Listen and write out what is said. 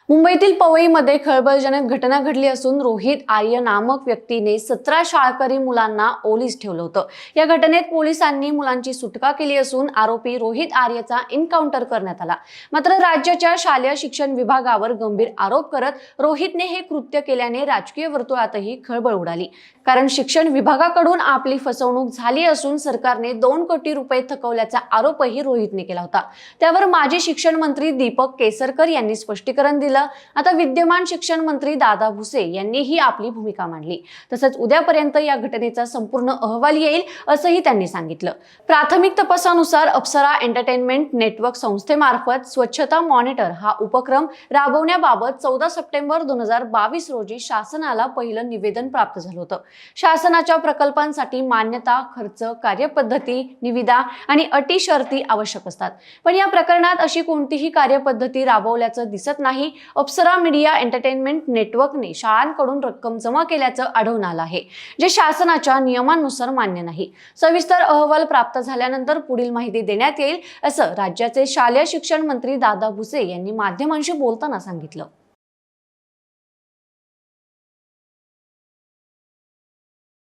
मुंबईतील पवईमध्ये खळबळजनक घटना घडली असून रोहित आर्य नामक व्यक्तीने 17 शाळकरी मुलांना ओलीस ठेवलं होतं। या घटनेत पोलिसांनी मुलांची सुटका केली असून आरोपी रोहित आर्यचा एन्काउंटर करण्यात आला। मात्र राज्याच्या शालेय शिक्षण विभागावर गंभीर आरोप करत रोहितने हे कृत्य केल्याने राजकीय वर्तुळातही खळबळ उडाली। कारण शिक्षण विभागाकडून आपली फसवणूक झाली असून सरकारने 2 कोटी रुपये थकवल्याचा आरोपही रोहितने केला होता। त्यावर माजी शिक्षण मंत्री दीपक केसरकर यांनी स्पष्टीकरण दिलं। आता विद्यमान शिक्षण मंत्री दादा भुसे यांनीही आपली भूमिका मांडली। तसंच उद्यापर्यंत या घटनेचा संपूर्ण अहवाल येईल असंही त्यांनी सांगितलं। प्राथमिक तपासानुसार अप्सरा एंटरटेनमेंट नेटवर्क संस्थेमार्फत स्वच्छता मॉनिटर हा उपक्रम राबवण्याबाबत 14 सप्टेंबर 2022 रोजी शासनाला पहिलं निवेदन प्राप्त झालं होतं। शासनाच्या प्रकल्पांसाठी मान्यता, खर्च, कार्यपद्धती, निविदा आणि अटी शर्ती आवश्यक असतात। पण या प्रकरणात अशी कोणतीही कार्यपद्धती राबवल्याचं दिसत नाही। अप्सरा मीडिया एंटरटेनमेंट नेटवर्कने शाळांकडून रक्कम जमा केल्याचं आढळून आलं आहे, जे शासनाच्या नियमांनुसार मान्य नाही। सविस्तर अहवाल प्राप्त झाल्यानंतर पुढील माहिती देण्यात येईल असं राज्याचे शालेय शिक्षण मंत्री दादा भुसे यांनी माध्यमांशी बोलताना सांगितलं।